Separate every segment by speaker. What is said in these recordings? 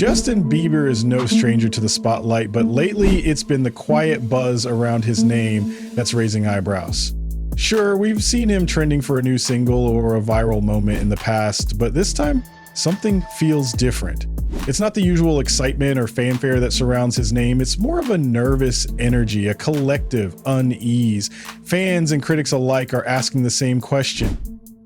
Speaker 1: Justin Bieber is no stranger to the spotlight, but lately it's been the quiet buzz around his name that's raising eyebrows. Sure, we've seen him trending for a new single or a viral moment in the past, but this time, something feels different. It's not the usual excitement or fanfare that surrounds his name, it's more of a nervous energy, a collective unease. Fans and critics alike are asking the same question.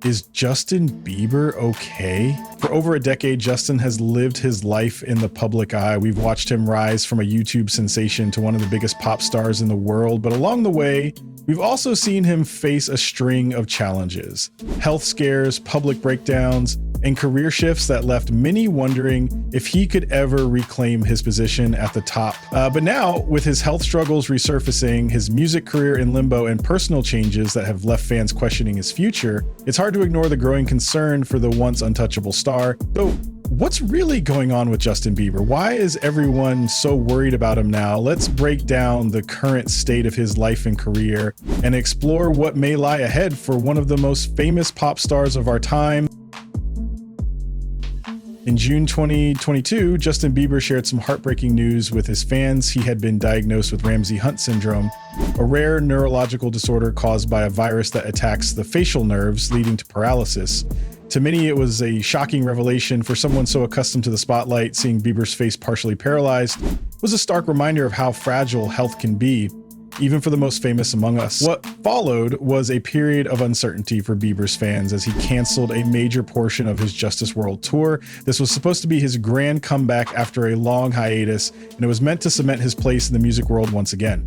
Speaker 1: Is Justin Bieber okay? For over a decade, Justin has lived his life in the public eye. We've watched him rise from a YouTube sensation to one of the biggest pop stars in the world, but along the way, we've also seen him face a string of challenges. Health scares, public breakdowns, and career shifts that left many wondering if he could ever reclaim his position at the top. But now, with his health struggles resurfacing, his music career in limbo, and personal changes that have left fans questioning his future, it's hard to ignore the growing concern for the once untouchable star. So, what's really going on with Justin Bieber? Why is everyone so worried about him now? Let's break down the current state of his life and career and explore what may lie ahead for one of the most famous pop stars of our time. In June 2022, Justin Bieber shared some heartbreaking news with his fans. He had been diagnosed with Ramsay-Hunt syndrome, a rare neurological disorder caused by a virus that attacks the facial nerves, leading to paralysis. To many, it was a shocking revelation. For someone so accustomed to the spotlight, seeing Bieber's face partially paralyzed was a stark reminder of how fragile health can be, even for the most famous among us. What followed was a period of uncertainty for Bieber's fans as he canceled a major portion of his Justice World Tour. This was supposed to be his grand comeback after a long hiatus, and it was meant to cement his place in the music world once again.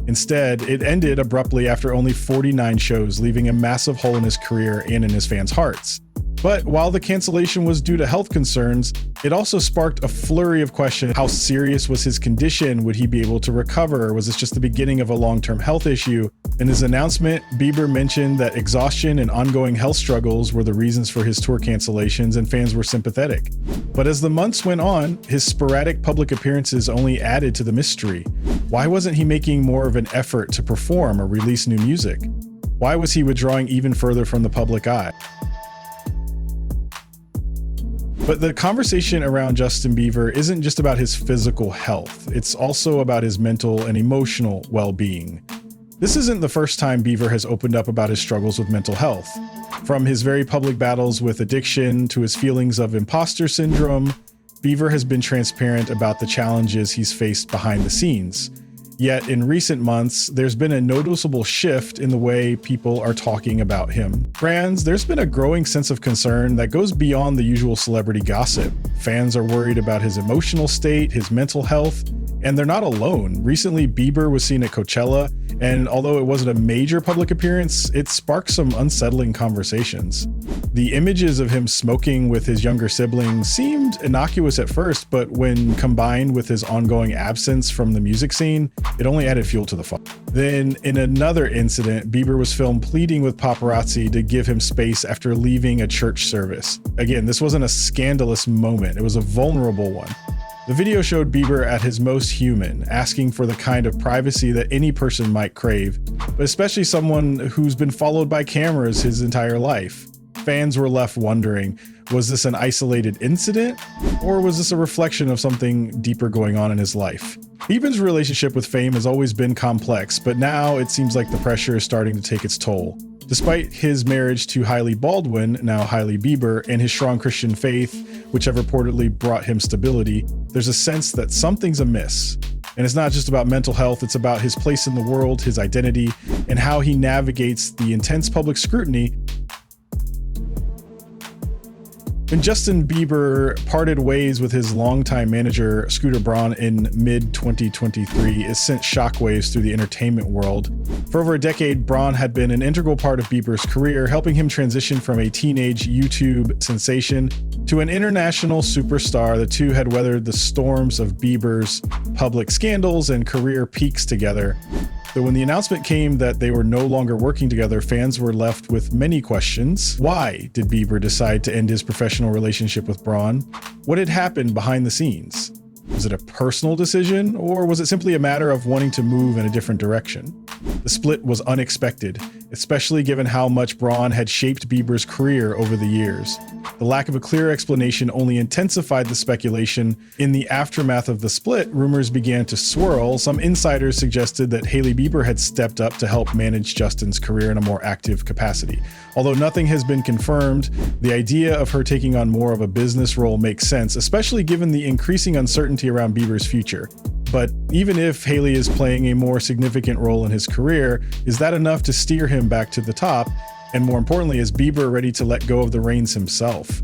Speaker 1: Instead, it ended abruptly after only 49 shows, leaving a massive hole in his career and in his fans' hearts. But while the cancellation was due to health concerns, it also sparked a flurry of questions. How serious was his condition? Would he be able to recover? Was this just the beginning of a long-term health issue? In his announcement, Bieber mentioned that exhaustion and ongoing health struggles were the reasons for his tour cancellations, and fans were sympathetic. But as the months went on, his sporadic public appearances only added to the mystery. Why wasn't he making more of an effort to perform or release new music? Why was he withdrawing even further from the public eye? But the conversation around Justin Bieber isn't just about his physical health. It's also about his mental and emotional well-being. This isn't the first time Bieber has opened up about his struggles with mental health. From his very public battles with addiction to his feelings of imposter syndrome, Bieber has been transparent about the challenges he's faced behind the scenes. Yet in recent months, there's been a noticeable shift in the way people are talking about him. Fans, there's been a growing sense of concern that goes beyond the usual celebrity gossip. Fans are worried about his emotional state, his mental health, and they're not alone. Recently, Bieber was seen at Coachella, and although it wasn't a major public appearance, it sparked some unsettling conversations. The images of him smoking with his younger siblings seemed innocuous at first, but when combined with his ongoing absence from the music scene, it only added fuel to the fire. Then, in another incident, Bieber was filmed pleading with paparazzi to give him space after leaving a church service. Again, this wasn't a scandalous moment, it was a vulnerable one. The video showed Bieber at his most human, asking for the kind of privacy that any person might crave, but especially someone who's been followed by cameras his entire life. Fans were left wondering, was this an isolated incident, or was this a reflection of something deeper going on in his life? Bieber's relationship with fame has always been complex, but now it seems like the pressure is starting to take its toll. Despite his marriage to Hailey Baldwin, now Hailey Bieber, and his strong Christian faith, which have reportedly brought him stability, there's a sense that something's amiss. And it's not just about mental health, it's about his place in the world, his identity, and how he navigates the intense public scrutiny. When Justin Bieber parted ways with his longtime manager, Scooter Braun, in mid-2023, it sent shockwaves through the entertainment world. For over a decade, Braun had been an integral part of Bieber's career, helping him transition from a teenage YouTube sensation to an international superstar. The two had weathered the storms of Bieber's public scandals and career peaks together. But when the announcement came that they were no longer working together, fans were left with many questions. Why did Bieber decide to end his professional relationship with Braun? What had happened behind the scenes? Was it a personal decision, or was it simply a matter of wanting to move in a different direction? The split was unexpected, especially given how much Braun had shaped Bieber's career over the years. The lack of a clear explanation only intensified the speculation. In the aftermath of the split, rumors began to swirl. Some insiders suggested that Hailey Bieber had stepped up to help manage Justin's career in a more active capacity. Although nothing has been confirmed, the idea of her taking on more of a business role makes sense, especially given the increasing uncertainty around Bieber's future. But even if Hailey is playing a more significant role in his career, is that enough to steer him back to the top? And more importantly, is Bieber ready to let go of the reins himself?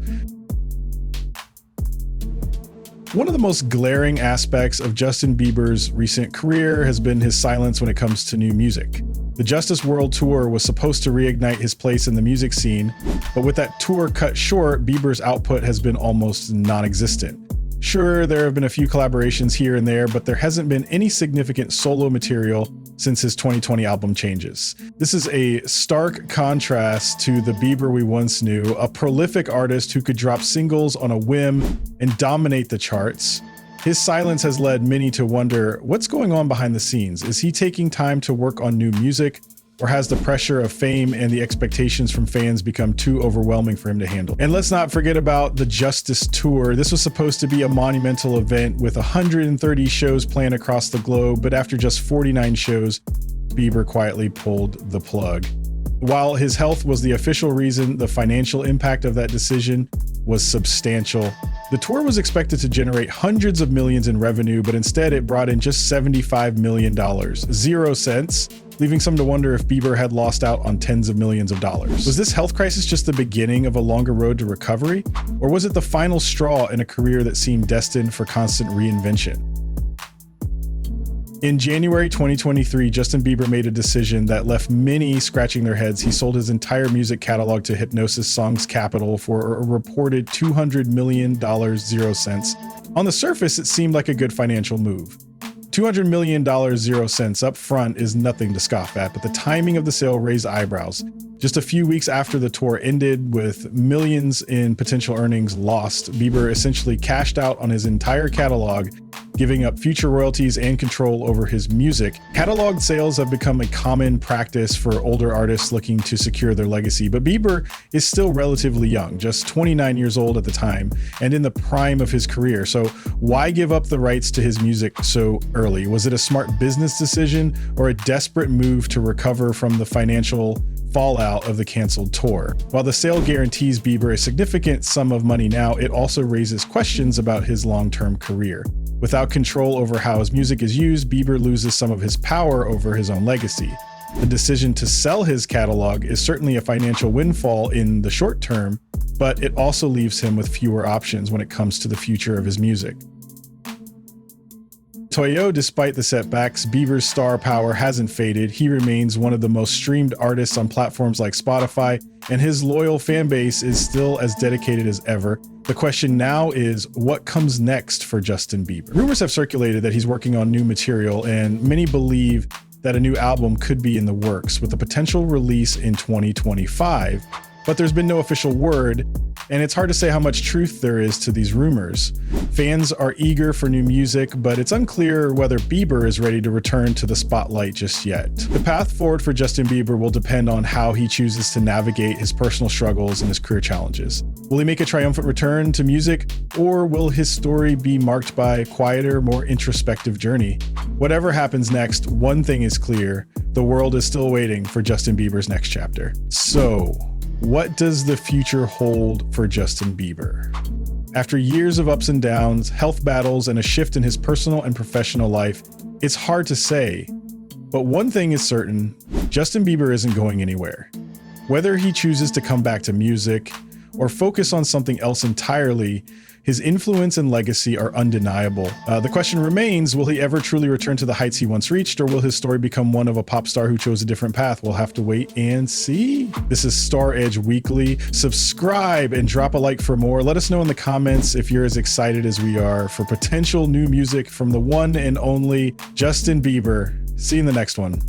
Speaker 1: One of the most glaring aspects of Justin Bieber's recent career has been his silence when it comes to new music. The Justice World Tour was supposed to reignite his place in the music scene, but with that tour cut short, Bieber's output has been almost non-existent. Sure, there have been a few collaborations here and there, but there hasn't been any significant solo material since his 2020 album Changes. This is a stark contrast to the Bieber we once knew, a prolific artist who could drop singles on a whim and dominate the charts. His silence has led many to wonder what's going on behind the scenes. Is he taking time to work on new music? Or has the pressure of fame and the expectations from fans become too overwhelming for him to handle? And let's not forget about the Justice Tour. This was supposed to be a monumental event with 130 shows planned across the globe, but after just 49 shows, Bieber quietly pulled the plug. While his health was the official reason, the financial impact of that decision was substantial. The tour was expected to generate hundreds of millions in revenue, but instead it brought in just $75 million, 0 cents, leaving some to wonder if Bieber had lost out on tens of millions of dollars. Was this health crisis just the beginning of a longer road to recovery? Or was it the final straw in a career that seemed destined for constant reinvention? In January 2023, Justin Bieber made a decision that left many scratching their heads. He sold his entire music catalog to Hipgnosis Songs Capital for a reported $200 million, 0 cents. On the surface, it seemed like a good financial move. $200 million, 0 cents up front is nothing to scoff at, but the timing of the sale raised eyebrows. Just a few weeks after the tour ended, with millions in potential earnings lost, Bieber essentially cashed out on his entire catalog, giving up future royalties and control over his music. Catalog sales have become a common practice for older artists looking to secure their legacy, but Bieber is still relatively young, just 29 years old at the time, and in the prime of his career. So why give up the rights to his music so early? Was it a smart business decision or a desperate move to recover from the financial fallout of the canceled tour? While the sale guarantees Bieber a significant sum of money now, it also raises questions about his long-term career. Without control over how his music is used, Bieber loses some of his power over his own legacy. The decision to sell his catalog is certainly a financial windfall in the short term, but it also leaves him with fewer options when it comes to the future of his music. Toyo, despite the setbacks, Bieber's star power hasn't faded. He remains one of the most streamed artists on platforms like Spotify, and his loyal fan base is still as dedicated as ever. The question now is, what comes next for Justin Bieber? Rumors have circulated that he's working on new material, and many believe that a new album could be in the works, with a potential release in 2025. But there's been no official word, and it's hard to say how much truth there is to these rumors. Fans are eager for new music, but it's unclear whether Bieber is ready to return to the spotlight just yet. The path forward for Justin Bieber will depend on how he chooses to navigate his personal struggles and his career challenges. Will he make a triumphant return to music, or will his story be marked by a quieter, more introspective journey? Whatever happens next, one thing is clear: the world is still waiting for Justin Bieber's next chapter. So, what does the future hold for Justin Bieber? After years of ups and downs, health battles, and a shift in his personal and professional life, it's hard to say. But one thing is certain: Justin Bieber isn't going anywhere. Whether he chooses to come back to music or focus on something else entirely, his influence and legacy are undeniable. The question remains, will he ever truly return to the heights he once reached, or will his story become one of a pop star who chose a different path? We'll have to wait and see. This is Star Edge Weekly. Subscribe and drop a like for more. Let us know in the comments if you're as excited as we are for potential new music from the one and only Justin Bieber. See you in the next one.